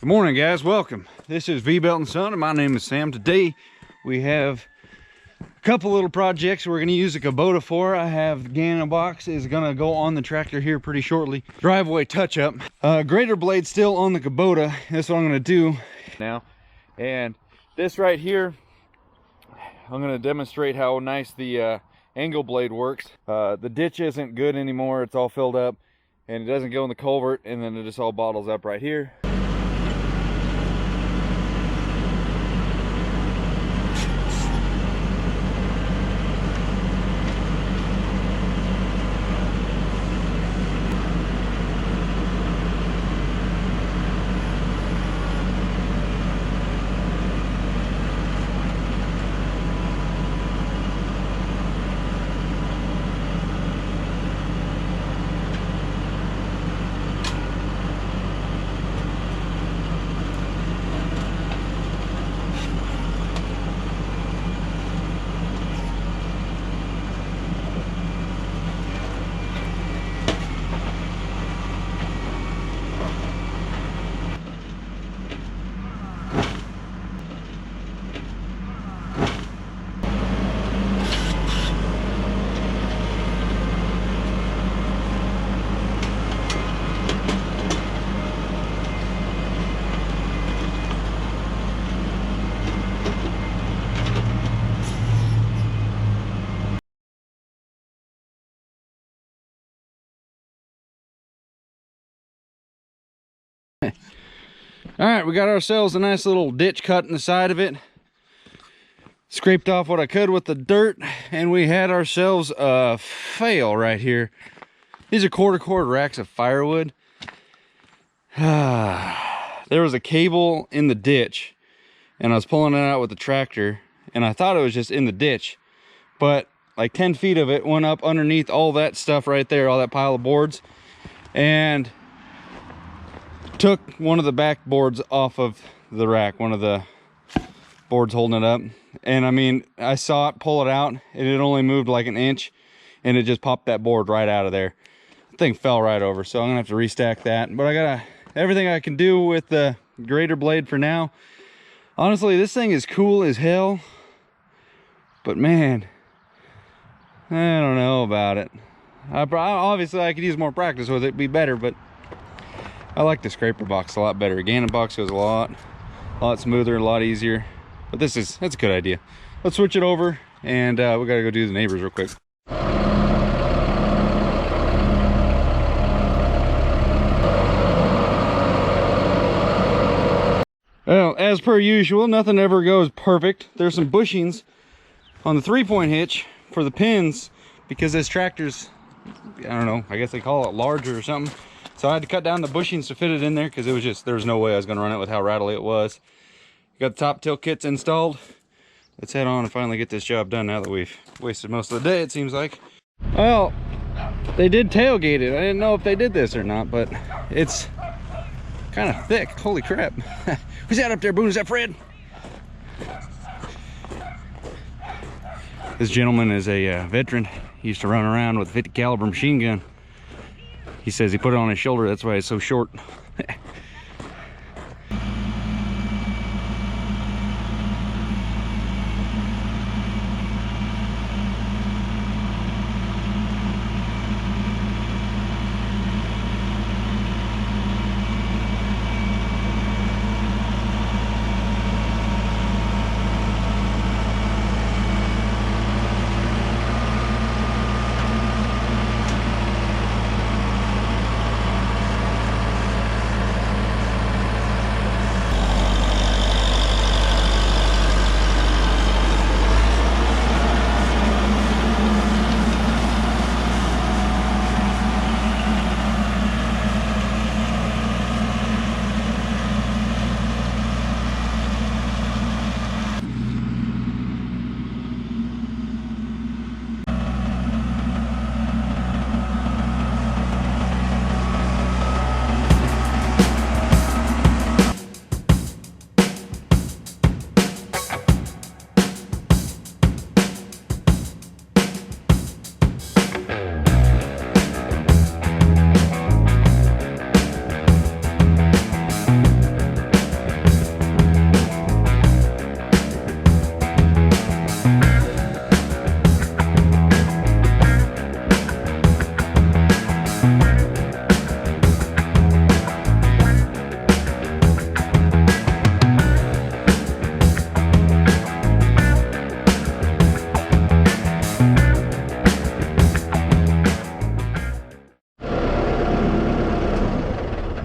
Good morning, guys. Welcome. This is V-Belt & Son, and my name is Sam. Today we have a couple little projects we're going to use the Kubota for. I have the Gannon box is going to go on the tractor here pretty shortly. Driveway touch-up. Grader blade still on the Kubota. That's what I'm going to do now. And this right here, I'm going to demonstrate how nice the angle blade works. The ditch isn't good anymore. It's all filled up, and it doesn't go in the culvert, and then it just all bottles up right here. All right, we got ourselves a nice little ditch cut in the side of it. Scraped off what I could with the dirt, and we had ourselves a fail right here. These are quarter cord racks of firewood. There was a cable in the ditch, and I was pulling it out with the tractor, and I thought it was just in the ditch, but like 10 feet of it went up underneath all that stuff right there, all that pile of boards, and took one of the back boards off of the rack, one of the boards holding it up. And I mean, I saw it pull it out, and it only moved like an inch, and it just popped that board right out of there. The thing fell right over, so I'm gonna have to restack that. But I got everything I can do with the grader blade for now. Honestly, this thing is cool as hell, but man, I don't know about it. Obviously I could use more practice with it, be better, but I like the scraper box a lot better. Gannon box goes a lot smoother, a lot easier. But that's a good idea. Let's switch it over, and we gotta go do the neighbors real quick. Well, as per usual, nothing ever goes perfect. There's some bushings on the 3-point hitch for the pins, because this tractor's, I don't know, I guess they call it larger or something. So I had to cut down the bushings to fit it in there, because it was just, there was no way I was going to run it with how rattly it was. Got the top tilt kits installed. Let's head on and finally get this job done now that we've wasted most of the day, it seems like. Well, they did tailgate it. I didn't know if they did this or not, but it's kind of thick. Holy crap. Who's that up there, Boone? Is that Fred? This gentleman is a veteran. He used to run around with a 50 caliber machine gun. He says he put it on his shoulder, that's why it's so short.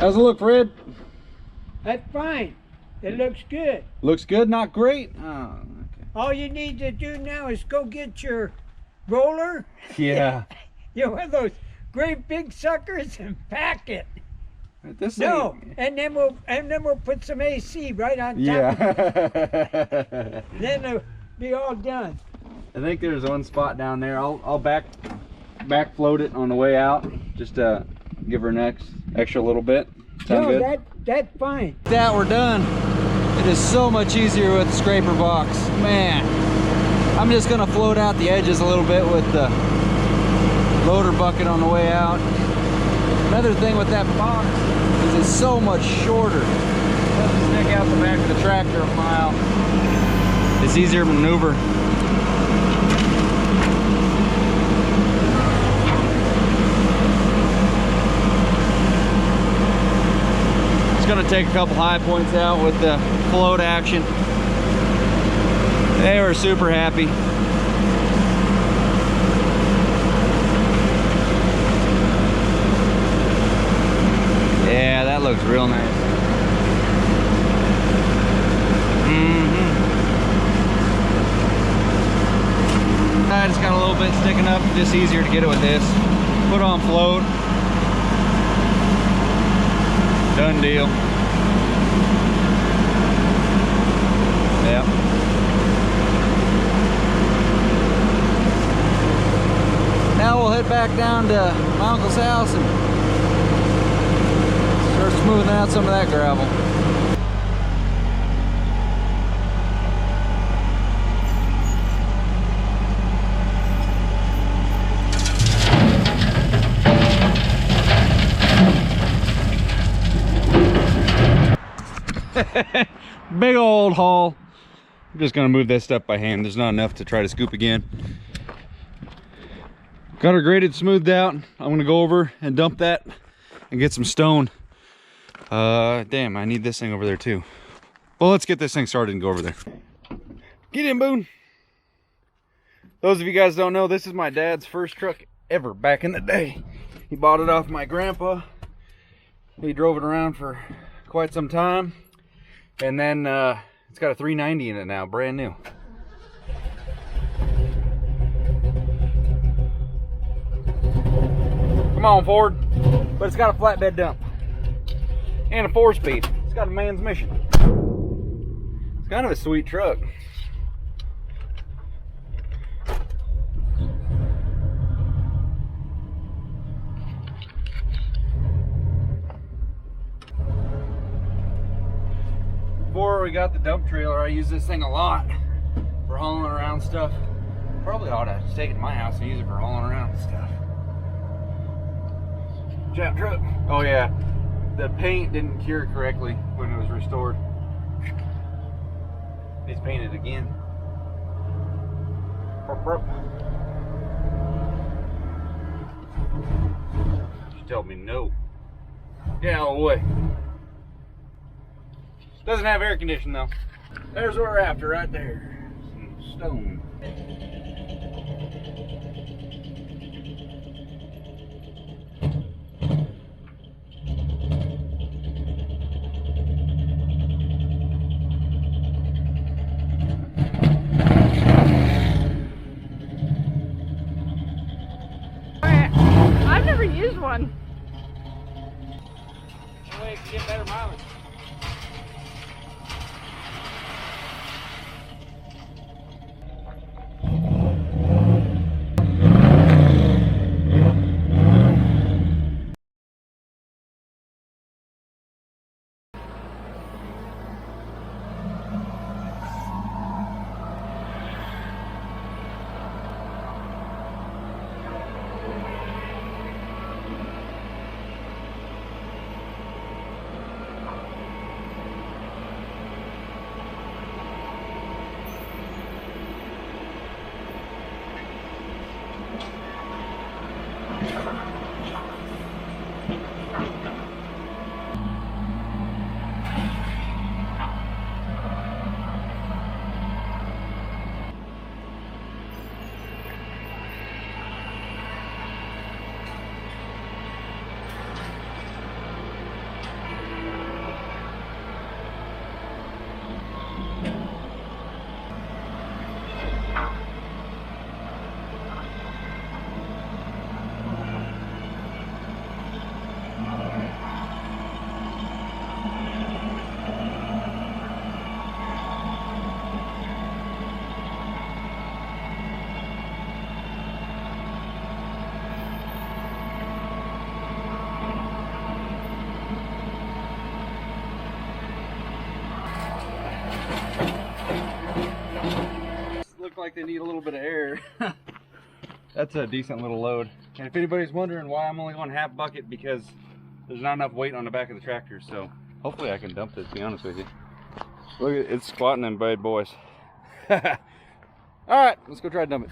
How's it look, Fred? That's fine. It looks good. Looks good, not great. Oh, okay. All you need to do now is go get your roller. Yeah. You know, one of those great big suckers, and pack it. This No, ain't... and then we'll put some AC right on top. Yeah. Then it'll be all done. I think there's one spot down there. I'll back float it on the way out, just to give her an extra little bit. Sound No, good? that's fine. That we're done. It is so much easier with the scraper box. Man, I'm just gonna float out the edges a little bit with the loader bucket on the way out. Another thing with that box is it's so much shorter. It doesn't stick out the back of the tractor a mile. It's easier to maneuver. It's gonna take a couple high points out with the float action. They were super happy. Yeah, that looks real nice. I just got a little bit sticking up, just easier to get it with this. Put on float. Done deal. Yep. Now we'll head back down to my uncle's house and start smoothing out some of that gravel. Big old haul. I'm just gonna move this stuff by hand. There's not enough to try to scoop again. Got her graded, smoothed out. I'm gonna go over and dump that and get some stone. Damn, I need this thing over there too. Well, let's get this thing started and go over there. Get in, Boone. Those of you guys don't know, this is my dad's first truck ever back in the day. He bought it off my grandpa. He drove it around for quite some time. And then it's got a 390 in it now, brand new. Come on, Ford. But it's got a flatbed dump. And a 4-speed. It's got a man's mission. It's kind of a sweet truck. Before we got the dump trailer, I used this thing a lot for hauling around stuff. Probably ought to take it to my house and use it for hauling around stuff. Jap truck. Oh yeah, the paint didn't cure correctly when it was restored. Needs painted again. She told me no. Get out of the way. Doesn't have air conditioning though. There's what we're after right there. Some stone. I've never used one. That way it can get better mileage. look like they need a little bit of air. That's a decent little load. And if anybody's wondering why I'm only going half bucket, because there's not enough weight on the back of the tractor, so hopefully I can dump this, to be honest with you. Look at it's squatting them bad boys. Alright, let's go try to dump it.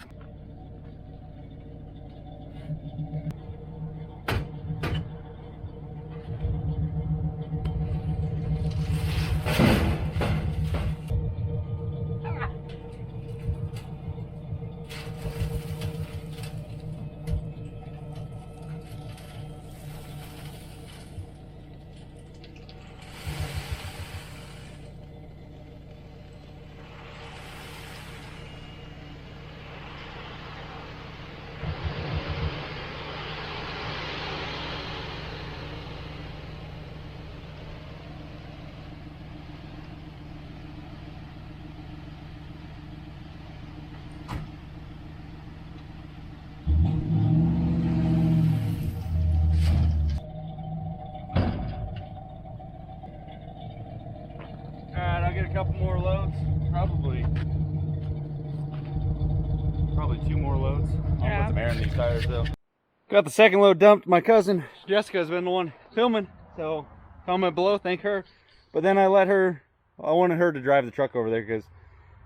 I'll get a couple more loads, probably 2 more loads. I'll put some air in these tires though. Got the second load dumped. My cousin Jessica's been the one filming, so comment below, thank her. But then I wanted her to drive the truck over there because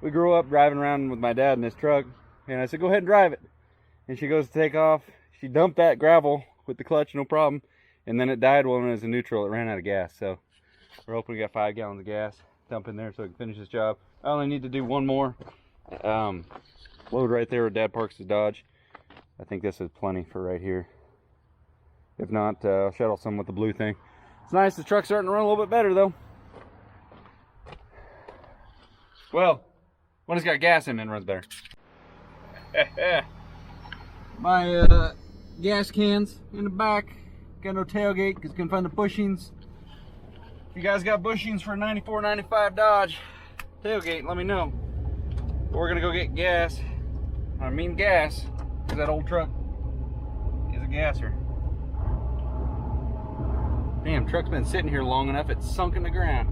we grew up driving around with my dad in this truck, and I said go ahead and drive it. And she goes to take off. She dumped that gravel with the clutch, no problem, and then it died when it was in neutral. It ran out of gas, so we're hoping we got 5 gallons of gas. Dump in there so I can finish this job. I only need to do one more load right there where Dad parks his Dodge. I think this is plenty for right here. If not, I'll shuttle some with the blue thing. It's nice, the truck's starting to run a little bit better though. Well, when it's got gas in it, it runs better. My gas cans in the back. Got no tailgate because couldn't find the bushings. If you guys got bushings for a 94, 95 Dodge tailgate, let me know. We're gonna go get gas. I mean gas, because that old truck is a gasser. Damn, truck's been sitting here long enough, it's sunk in the ground.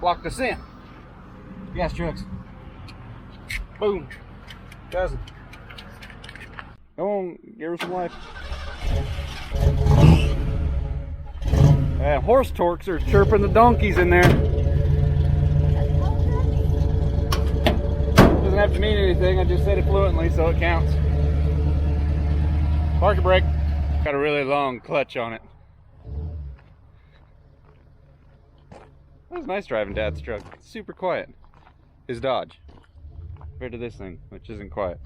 Blocked us in. Gas trucks. Boom. Cousin. Come on, give her some life. Horse torques are chirping the donkeys in there. Doesn't have to mean anything, I just said it fluently, so it counts. Parking brake. Got a really long clutch on it. It was nice driving Dad's truck. It's super quiet. His Dodge. Compared to this thing, which isn't quiet.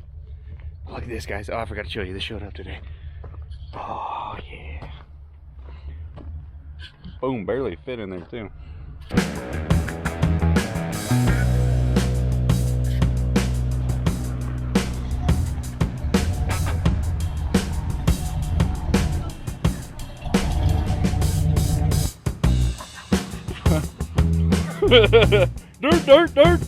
Look at this, guys. Oh, I forgot to show you. This showed up today. Oh, yeah. Boom, barely fit in there too. Dirt.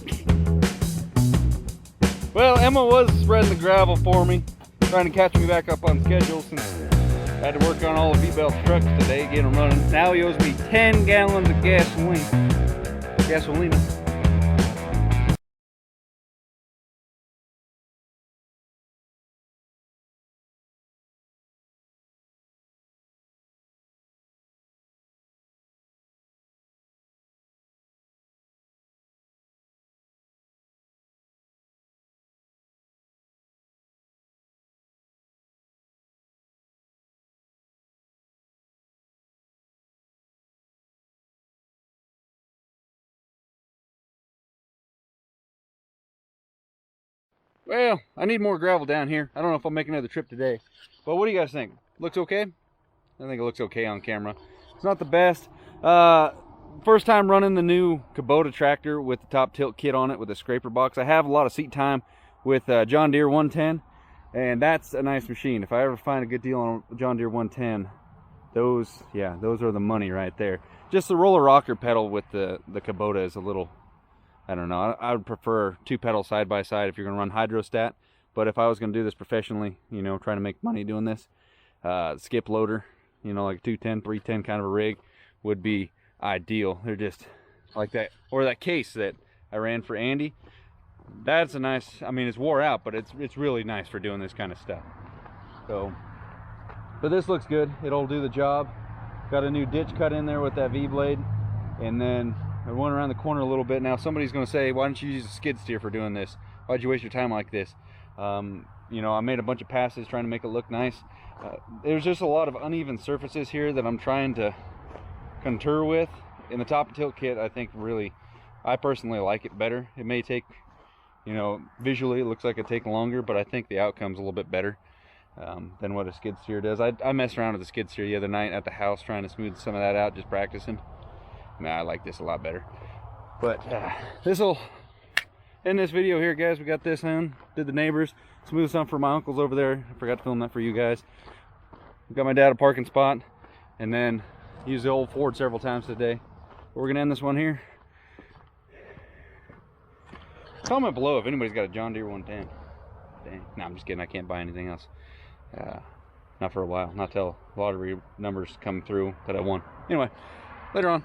Well, Emma was spreading the gravel for me, trying to catch me back up on schedule since I had to work on all of V-Belt's trucks today, get them running. Now he owes me 10 gallons of gasoline. Gasolina. Well, I need more gravel down here. I don't know if I'll make another trip today. But what do you guys think? Looks okay? I think it looks okay on camera. It's not the best. First time running the new Kubota tractor with the top tilt kit on it with a scraper box. I have a lot of seat time with John Deere 110, and that's a nice machine. If I ever find a good deal on a John Deere 110, those are the money right there. Just the roller rocker pedal with the Kubota is a little, I don't know. I would prefer 2 pedals side by side if you're going to run hydrostat. But if I was going to do this professionally, you know, trying to make money doing this, skip loader, you know, like a 210, 310 kind of a rig would be ideal. They're just like that. Or that case that I ran for Andy. that's a nice, I mean, it's wore out, but it's really nice for doing this kind of stuff. So, but this looks good. It'll do the job. Got a new ditch cut in there with that V-blade. And then I went around the corner a little bit. Now somebody's gonna say, why don't you use a skid steer for doing this? Why'd you waste your time like this? You know, I made a bunch of passes trying to make it look nice. There's just a lot of uneven surfaces here that I'm trying to contour with. In the top and tilt kit, I think really, I personally like it better. It may take, you know, visually it looks like it take longer, but I think the outcome's a little bit better than what a skid steer does. I messed around with the skid steer the other night at the house trying to smooth some of that out, just practicing. I like this a lot better. But this will end this video here, guys. We got this in, did the neighbors, smooth some for my uncles over there. I forgot to film that for you guys. We got my dad a parking spot, and then used the old Ford several times today. But we're gonna end this one here. Comment below if anybody's got a John Deere 110. Dang. No, I'm just kidding. I can't buy anything else. Not for a while. Not till lottery numbers come through that I won. Anyway, later on.